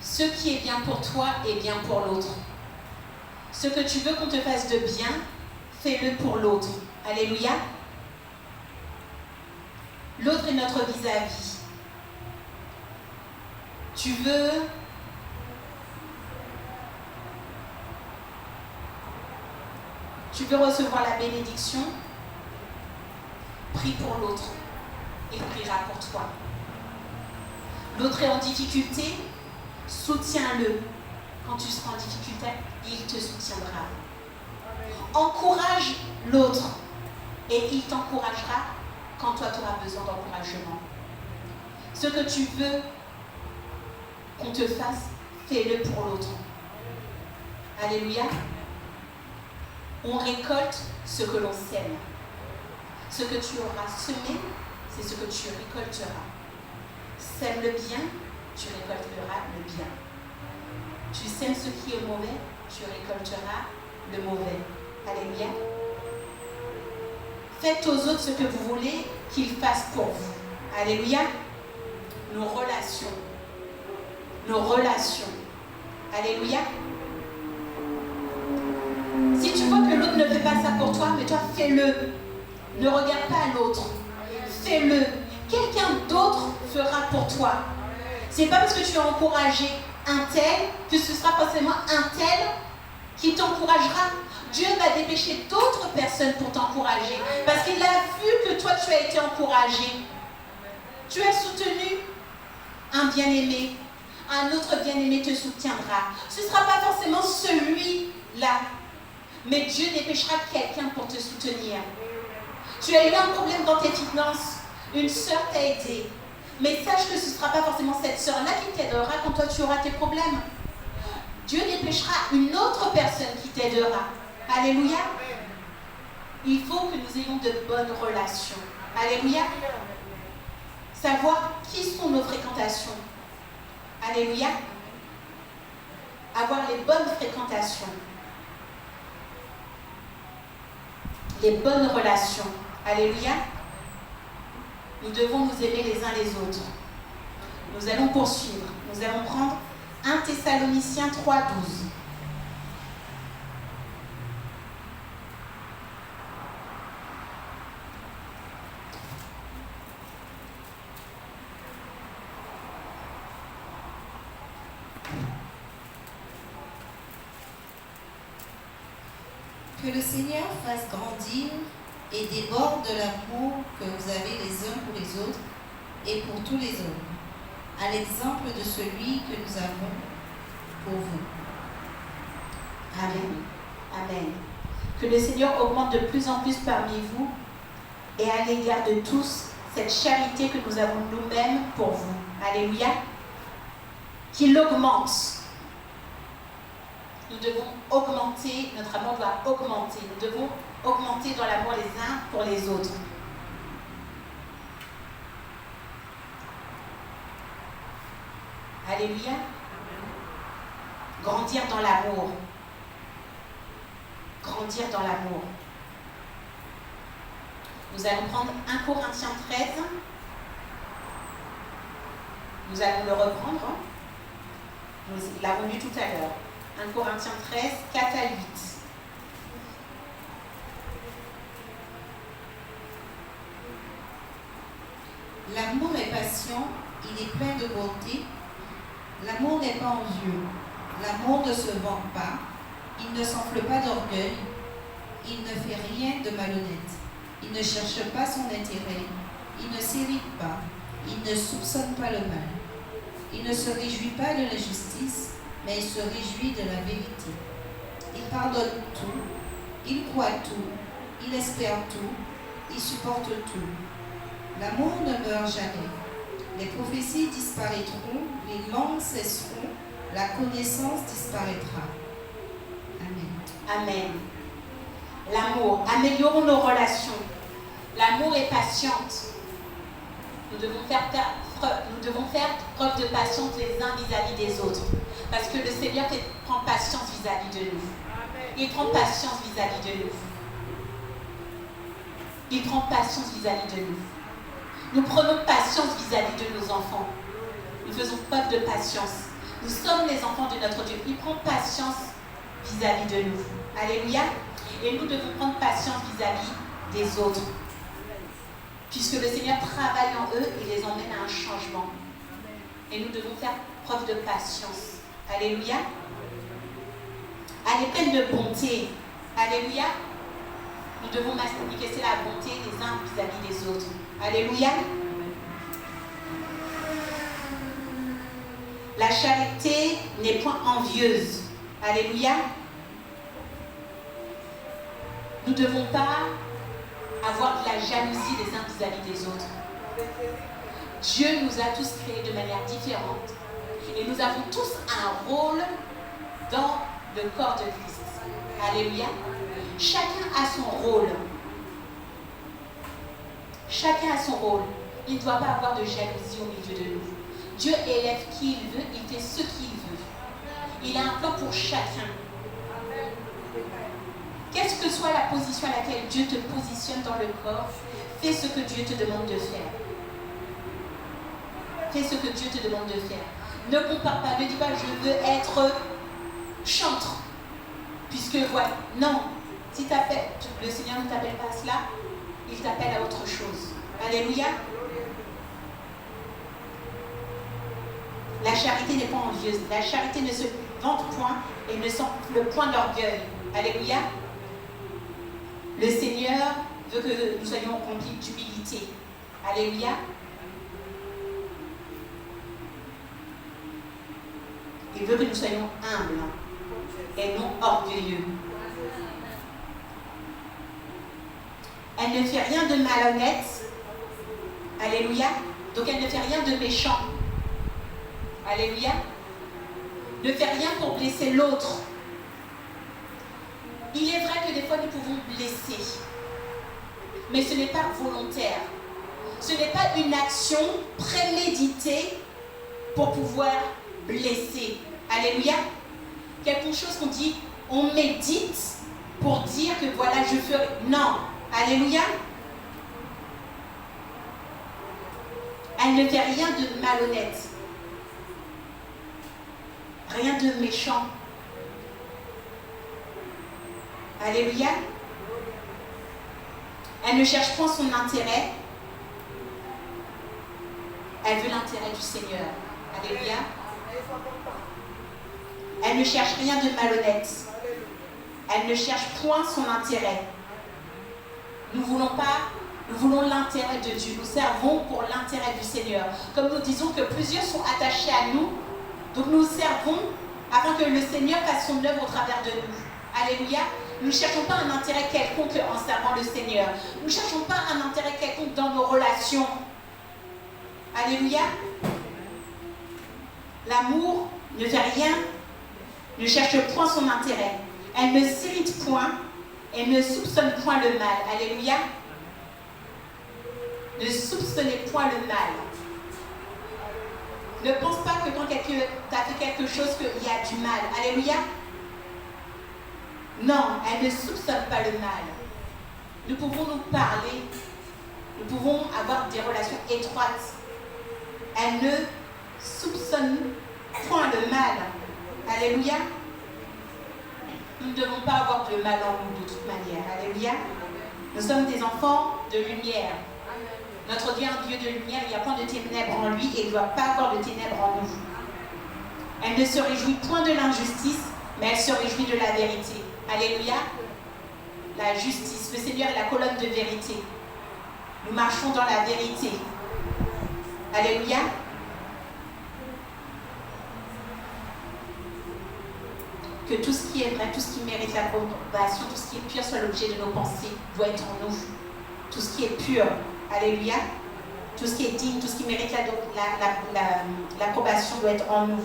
Ce qui est bien pour toi est bien pour l'autre. Ce que tu veux qu'on te fasse de bien, fais-le pour l'autre. Alléluia. L'autre est notre vis-à-vis. Tu veux recevoir la bénédiction, prie pour l'autre. Il priera pour toi. L'autre est en difficulté, soutiens-le. Quand tu seras en difficulté, il te soutiendra. Encourage l'autre et il t'encouragera quand toi tu auras besoin d'encouragement. Ce que tu veux qu'on te fasse, fais-le pour l'autre. Alléluia. On récolte ce que l'on sème. Ce que tu auras semé, c'est ce que tu récolteras. Sème le bien, tu récolteras le bien. Tu sèmes ce qui est mauvais, tu récolteras le mauvais. Alléluia. Faites aux autres ce que vous voulez qu'ils fassent pour vous. Alléluia. Nos relations. Nos relations. Alléluia. Si tu vois que l'autre ne fait pas ça pour toi, mais toi fais-le. Ne regarde pas l'autre. Fais-le. Quelqu'un d'autre fera pour toi. C'est pas parce que tu as encouragé un tel que ce sera forcément un tel qui t'encouragera. Dieu va dépêcher d'autres personnes pour t'encourager parce qu'il a vu que toi tu as été encouragé. Tu as soutenu un bien-aimé. Un autre bien-aimé te soutiendra. Ce ne sera pas forcément celui-là. Mais Dieu dépêchera quelqu'un pour te soutenir. Tu as eu un problème dans tes finances. Une sœur t'a aidé. Mais sache que ce ne sera pas forcément cette sœur-là qui t'aidera quand toi tu auras tes problèmes. Dieu dépêchera une autre personne qui t'aidera. Alléluia. Il faut que nous ayons de bonnes relations. Alléluia. Savoir qui sont nos fréquentations. Alléluia. Avoir les bonnes fréquentations. Les bonnes relations. Alléluia. Nous devons nous aimer les uns les autres. Nous allons poursuivre. Nous allons prendre 1 Thessaloniciens 3, 12. Que le Seigneur fasse grandir et déborde de l'amour que vous avez les uns pour les autres et pour tous les hommes, à l'exemple de celui que nous avons pour vous. Amen. Amen. Que le Seigneur augmente de plus en plus parmi vous et à l'égard de tous cette charité que nous avons nous-mêmes pour vous. Alléluia. Qu'il augmente. Nous devons augmenter, notre amour doit augmenter. Nous devons augmenter dans l'amour les uns pour les autres. Alléluia. Grandir dans l'amour. Grandir dans l'amour. Nous allons prendre 1 Corinthiens 13. Nous allons le reprendre. Nous l'avons lu tout à l'heure. 1 Corinthiens 13, 4 à 8. L'amour est patient, il est plein de bonté. L'amour n'est pas envieux. L'amour ne se vante pas. Il ne s'enfle pas d'orgueil. Il ne fait rien de malhonnête. Il ne cherche pas son intérêt. Il ne s'irrite pas. Il ne soupçonne pas le mal. Il ne se réjouit pas de l'injustice, mais il se réjouit de la vérité. Il pardonne tout. Il croit tout. Il espère tout. Il supporte tout. L'amour ne meurt jamais. Les prophéties disparaîtront, les langues cesseront, la connaissance disparaîtra. Amen. Amen. L'amour. Améliorons nos relations. L'amour est patiente. Nous devons faire devons faire preuve de patience les uns vis-à-vis des autres. Parce que le Seigneur prend patience vis-à-vis de nous. Il prend patience vis-à-vis de nous. Il prend patience vis-à-vis de nous. Nous prenons patience vis-à-vis de nos enfants. Nous faisons preuve de patience. Nous sommes les enfants de notre Dieu. Il prend patience vis-à-vis de nous. Alléluia. Et nous devons prendre patience vis-à-vis des autres. Puisque le Seigneur travaille en eux et les emmène à un changement. Et nous devons faire preuve de patience. Alléluia. Elle est pleine de bonté. Alléluia. Nous devons manifester la bonté les uns vis-à-vis des autres. Alléluia. La charité n'est point envieuse. Alléluia. Nous ne devons pas avoir de la jalousie les uns vis-à-vis des autres. Dieu nous a tous créés de manière différente. Et nous avons tous un rôle dans le corps de Christ. Alléluia. Chacun a son rôle. Chacun a son rôle. Il ne doit pas avoir de jalousie au milieu de nous. Dieu élève qui il veut, il fait ce qu'il veut. Il a un plan pour chacun. Qu'est-ce que soit la position à laquelle Dieu te positionne dans le corps, fais ce que Dieu te demande de faire. Fais ce que Dieu te demande de faire. Ne compare pas, ne dis pas je veux être chantre. Puisque voilà, non. Si le Seigneur ne t'appelle pas à cela, il t'appelle à autre chose. Alléluia. La charité n'est pas envieuse. La charité ne se vante point et ne s'enfle point d'orgueil. Alléluia. Le Seigneur veut que nous soyons remplis d'humilité. Alléluia. Il veut que nous soyons humbles et non orgueilleux. Elle ne fait rien de malhonnête. Alléluia. Donc elle ne fait rien de méchant. Alléluia. Ne fait rien pour blesser l'autre. Il est vrai que des fois nous pouvons blesser. Mais ce n'est pas volontaire. Ce n'est pas une action préméditée pour pouvoir blesser. Alléluia. Quelque chose qu'on dit, on médite pour dire que voilà, je ferai. Non. Alléluia. Elle ne fait rien de malhonnête. Rien de méchant. Alléluia. Elle ne cherche point son intérêt. Elle veut l'intérêt du Seigneur. Alléluia. Elle ne cherche rien de malhonnête. Elle ne cherche point son intérêt. Nous voulons l'intérêt de Dieu. Nous servons pour l'intérêt du Seigneur. Comme nous disons que plusieurs sont attachés à nous, donc nous servons afin que le Seigneur fasse son œuvre au travers de nous. Alléluia. Nous ne cherchons pas un intérêt quelconque en servant le Seigneur. Nous ne cherchons pas un intérêt quelconque dans nos relations. Alléluia. L'amour ne fait rien, ne cherche point son intérêt. Elle ne s'irrite point et ne soupçonne point le mal. Alléluia. Ne soupçonnez point le mal. Ne pense pas que quand tu as fait quelque chose qu'il y a du mal. Alléluia. Non, elle ne soupçonne pas le mal. Nous pouvons nous parler. Nous pouvons avoir des relations étroites. Elle ne soupçonne point le mal. Alléluia. Nous ne devons pas avoir de mal en nous de toute manière. Alléluia. Nous sommes des enfants de lumière. Notre Dieu est un Dieu de lumière, il n'y a point de ténèbres en lui et il ne doit pas avoir de ténèbres en nous. Elle ne se réjouit point de l'injustice, mais elle se réjouit de la vérité. Alléluia. La justice. Le Seigneur est la colonne de vérité. Nous marchons dans la vérité. Alléluia. Que tout ce qui est vrai, tout ce qui mérite l'approbation, tout ce qui est pur soit l'objet de nos pensées, doit être en nous. Tout ce qui est pur. Alléluia. Tout ce qui est digne, tout ce qui mérite l'approbation doit être en nous.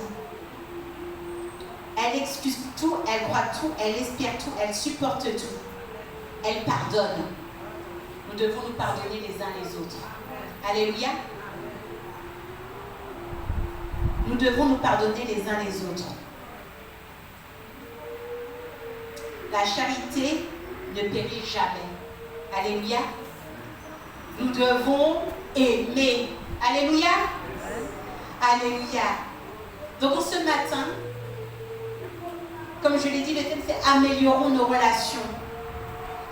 Elle excuse tout, elle croit tout, elle espère tout, elle supporte tout. Elle pardonne. Nous devons nous pardonner les uns les autres. Alléluia. nous devons nous pardonner les uns les autres. La charité ne périt jamais. Alléluia. Nous devons aimer. Alléluia. Alléluia. Donc ce matin, comme je l'ai dit, le thème c'est améliorons nos relations.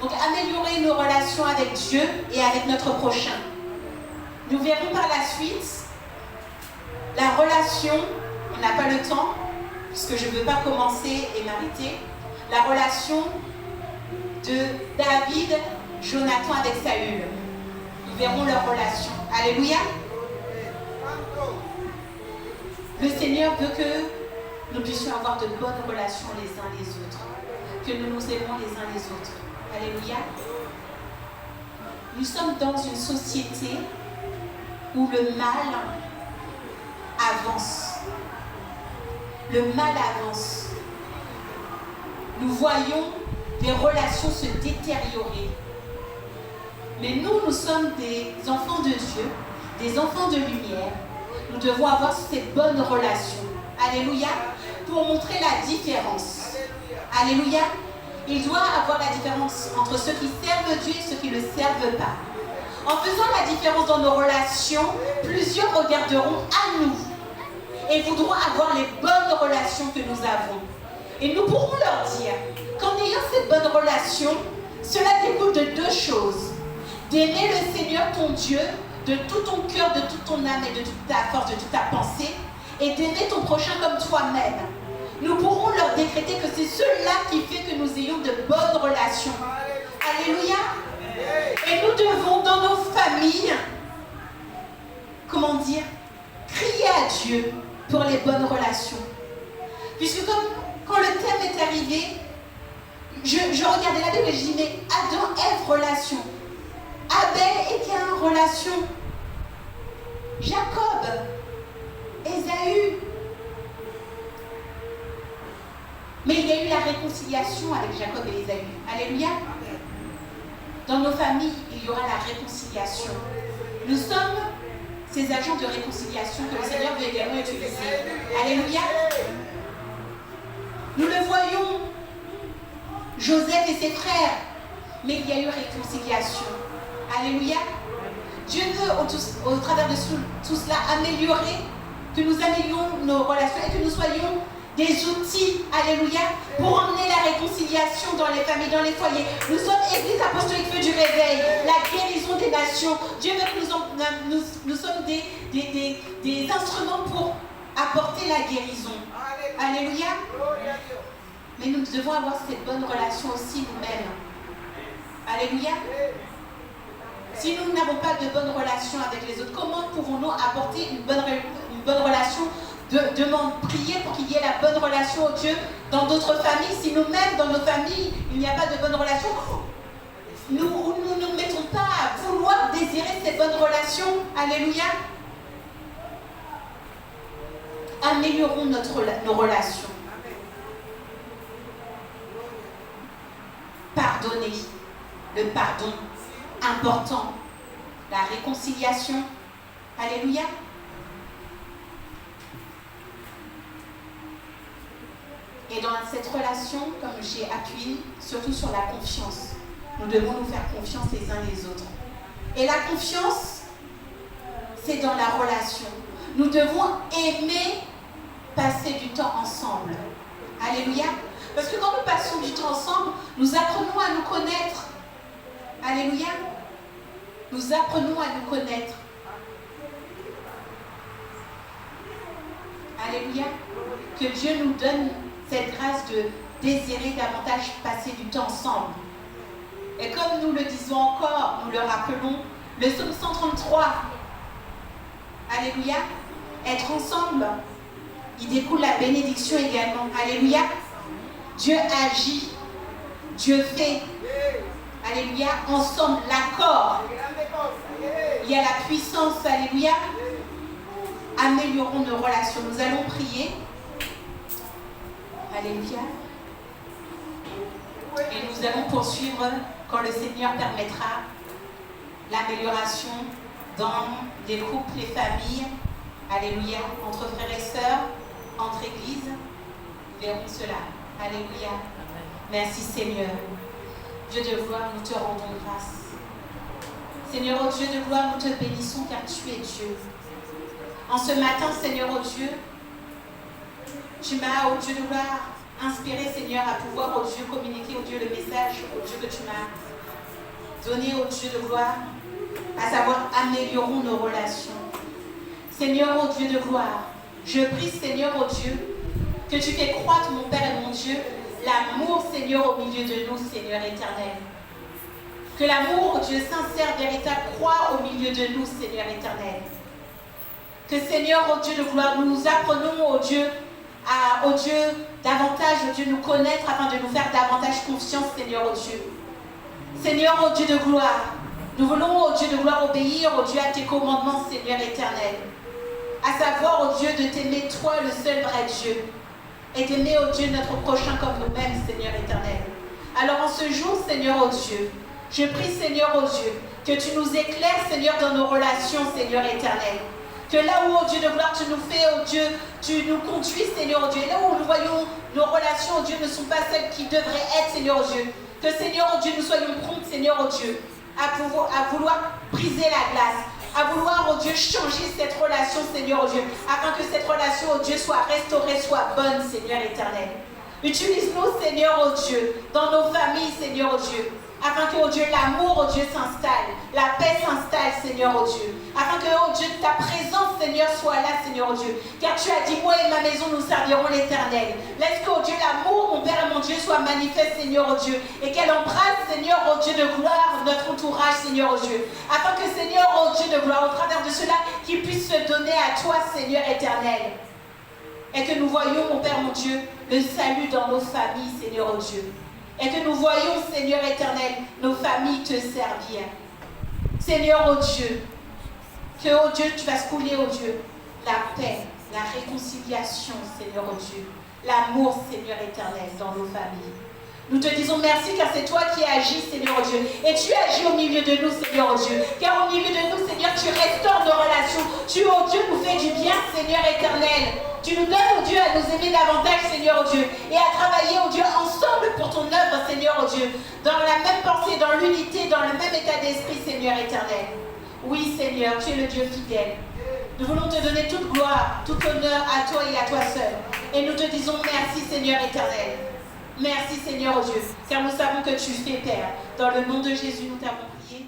Donc améliorer nos relations avec Dieu et avec notre prochain. Nous verrons par la suite la relation, on n'a pas le temps, puisque je ne veux pas commencer et m'arrêter, la relation de David, Jonathan avec Saül. Nous verrons leur relation. Alléluia. Le Seigneur veut que nous puissions avoir de bonnes relations les uns les autres, que nous nous aimons les uns les autres. Alléluia. Nous sommes dans une société où le mal avance. Le mal avance. Nous voyons des relations se détériorer. Mais nous sommes des enfants de Dieu, des enfants de lumière. Nous devons avoir ces bonnes relations. Alléluia. Pour montrer la différence. Alléluia. Il doit avoir la différence entre ceux qui servent Dieu et ceux qui ne le servent pas. En faisant la différence dans nos relations, plusieurs regarderont à nous et voudront avoir les bonnes relations que nous avons. Et nous pourrons leur dire qu'en ayant ces bonnes relations, cela découle de deux choses. D'aimer le Seigneur ton Dieu de tout ton cœur, de toute ton âme et de toute ta force, de toute ta pensée, et d'aimer ton prochain comme toi-même. Nous pourrons leur décréter que c'est cela qui fait que nous ayons de bonnes relations. Alléluia. Et nous devons dans nos familles, comment dire, crier à Dieu pour les bonnes relations. Puisque comme quand le thème est arrivé, je regardais la Bible et je dis, mais Adam, Ève, relation. Abel et Caïn, relation. Jacob, Ésaü. Mais il y a eu la réconciliation avec Jacob et Ésaü. Alléluia. Dans nos familles, il y aura la réconciliation. Nous sommes ces agents de réconciliation que le Seigneur veut également utiliser. Alléluia. Nous le voyons, Joseph et ses frères, mais il y a eu réconciliation. Alléluia. Dieu veut, au travers de tout cela, améliorer, que nous améliorions nos relations et que nous soyons des outils, alléluia, pour emmener la réconciliation dans les familles, dans les foyers. Nous sommes Église apostolique Feu du réveil, la guérison des nations. Dieu veut que nous sommes des instruments pour apporter la guérison. Alléluia. Mais nous devons avoir cette bonne relation aussi nous-mêmes. Alléluia. Si nous n'avons pas de bonne relation avec les autres, comment pouvons-nous apporter une bonne relation, prier pour qu'il y ait la bonne relation au Dieu dans d'autres familles? Si nous-mêmes, dans nos familles, il n'y a pas de bonne relation, nous ne nous mettons pas à vouloir désirer ces bonnes relations. Alléluia. Améliorons nos relations. Pardonner. Le pardon. Important. La réconciliation. Alléluia. Et dans cette relation, comme j'ai appuyé, surtout sur la confiance. Nous devons nous faire confiance les uns les autres. Et la confiance, c'est dans la relation. Nous devons aimer passer du temps ensemble. Alléluia. Parce que quand nous passons du temps ensemble, nous apprenons à nous connaître. Alléluia. Nous apprenons à nous connaître. Alléluia. Que Dieu nous donne cette grâce de désirer davantage passer du temps ensemble. Et comme nous le disons encore, nous le rappelons, le psaume 133, alléluia, être ensemble, il découle la bénédiction également. Alléluia. Dieu agit, Dieu fait. Alléluia. Ensemble, l'accord. Il y a la puissance. Alléluia. Améliorons nos relations. Nous allons prier. Alléluia. Et nous allons poursuivre quand le Seigneur permettra l'amélioration dans les couples, les familles. Alléluia. Entre frères et sœurs, entre églises, nous verrons cela. Alléluia. Merci Seigneur. Dieu de gloire, nous te rendons grâce. Seigneur, oh Dieu de gloire, nous te bénissons car tu es Dieu. En ce matin, Seigneur, oh Dieu, tu m'as, oh Dieu de gloire, inspiré, Seigneur, à pouvoir, oh Dieu, communiquer, oh Dieu, le message, oh Dieu, que tu m'as donné, oh Dieu de gloire, à savoir, améliorons nos relations. Seigneur, oh Dieu de gloire, je prie, Seigneur, oh Dieu, que tu fais croître, mon Père et mon Dieu, l'amour, Seigneur, au milieu de nous, Seigneur éternel. Que l'amour, oh Dieu, sincère, véritable, croît au milieu de nous, Seigneur éternel. Que, Seigneur, oh Dieu de gloire, nous apprenons, oh Dieu, oh Dieu, davantage, oh Dieu, nous connaître afin de nous faire davantage confiance, Seigneur, oh Dieu. Seigneur, oh Dieu de gloire, nous voulons, oh Dieu de gloire, obéir, oh Dieu, à tes commandements, Seigneur éternel. À savoir, oh Dieu, de t'aimer, toi, le seul vrai Dieu. Et d'aimer, oh Dieu, notre prochain comme nous-mêmes, Seigneur éternel. Alors, en ce jour, Seigneur, oh Dieu, je prie, Seigneur, oh Dieu, que tu nous éclaires, Seigneur, dans nos relations, Seigneur éternel. Que là où, oh Dieu de gloire, tu nous fais, oh Dieu, tu nous conduis, Seigneur, oh Dieu. Et là où nous voyons nos relations, oh Dieu, ne sont pas celles qui devraient être, Seigneur, oh Dieu. Que, Seigneur, oh Dieu, nous soyons prompts, Seigneur, oh Dieu, à vouloir briser la glace, à vouloir, oh Dieu, changer cette relation, Seigneur, oh Dieu, afin que cette relation, oh Dieu, soit restaurée, soit bonne, Seigneur éternel. Utilise-nous, Seigneur, oh Dieu, dans nos familles, Seigneur, oh Dieu, afin que, oh Dieu, l'amour, oh Dieu, s'installe, la paix s'installe, Seigneur, oh Dieu, afin que, oh Dieu, ta présence, Seigneur, soit là, Seigneur, oh Dieu, car tu as dit, moi et ma maison, nous servirons l'Éternel. Laisse que, oh Dieu, l'amour, mon Père et mon Dieu, soit manifeste, Seigneur, oh Dieu, et qu'elle embrasse, Seigneur, oh Dieu de gloire, notre entourage, Seigneur, oh Dieu, afin que, Seigneur, oh Dieu de gloire, au travers de cela, qu'il puisse se donner à toi, Seigneur éternel, et que nous voyons, mon Père, mon Dieu, le salut dans nos familles, Seigneur, oh Dieu. Et que nous voyons, Seigneur éternel, nos familles te servir. Seigneur, oh Dieu, que, oh Dieu, tu fasses couler, oh Dieu, la paix, la réconciliation, Seigneur, oh Dieu, l'amour, Seigneur éternel, dans nos familles. Nous te disons merci car c'est toi qui agis, Seigneur, oh Dieu. Et tu agis au milieu de nous, Seigneur, oh Dieu. Car au milieu de nous, Seigneur, tu restaures nos relations. Tu, oh Dieu, nous fais du bien, Seigneur éternel. Tu nous donnes, oh Dieu, à nous aimer davantage, Seigneur, oh Dieu. Et à travailler, oh Dieu, ensemble pour ton œuvre, Seigneur, oh Dieu. Dans la même pensée, dans l'unité, dans le même état d'esprit, Seigneur éternel. Oui, Seigneur, tu es le Dieu fidèle. Nous voulons te donner toute gloire, tout honneur à toi et à toi seul. Et nous te disons merci, Seigneur éternel. Merci Seigneur, oh Dieu, car nous savons que tu fais, Père. Dans le nom de Jésus, nous t'avons prié.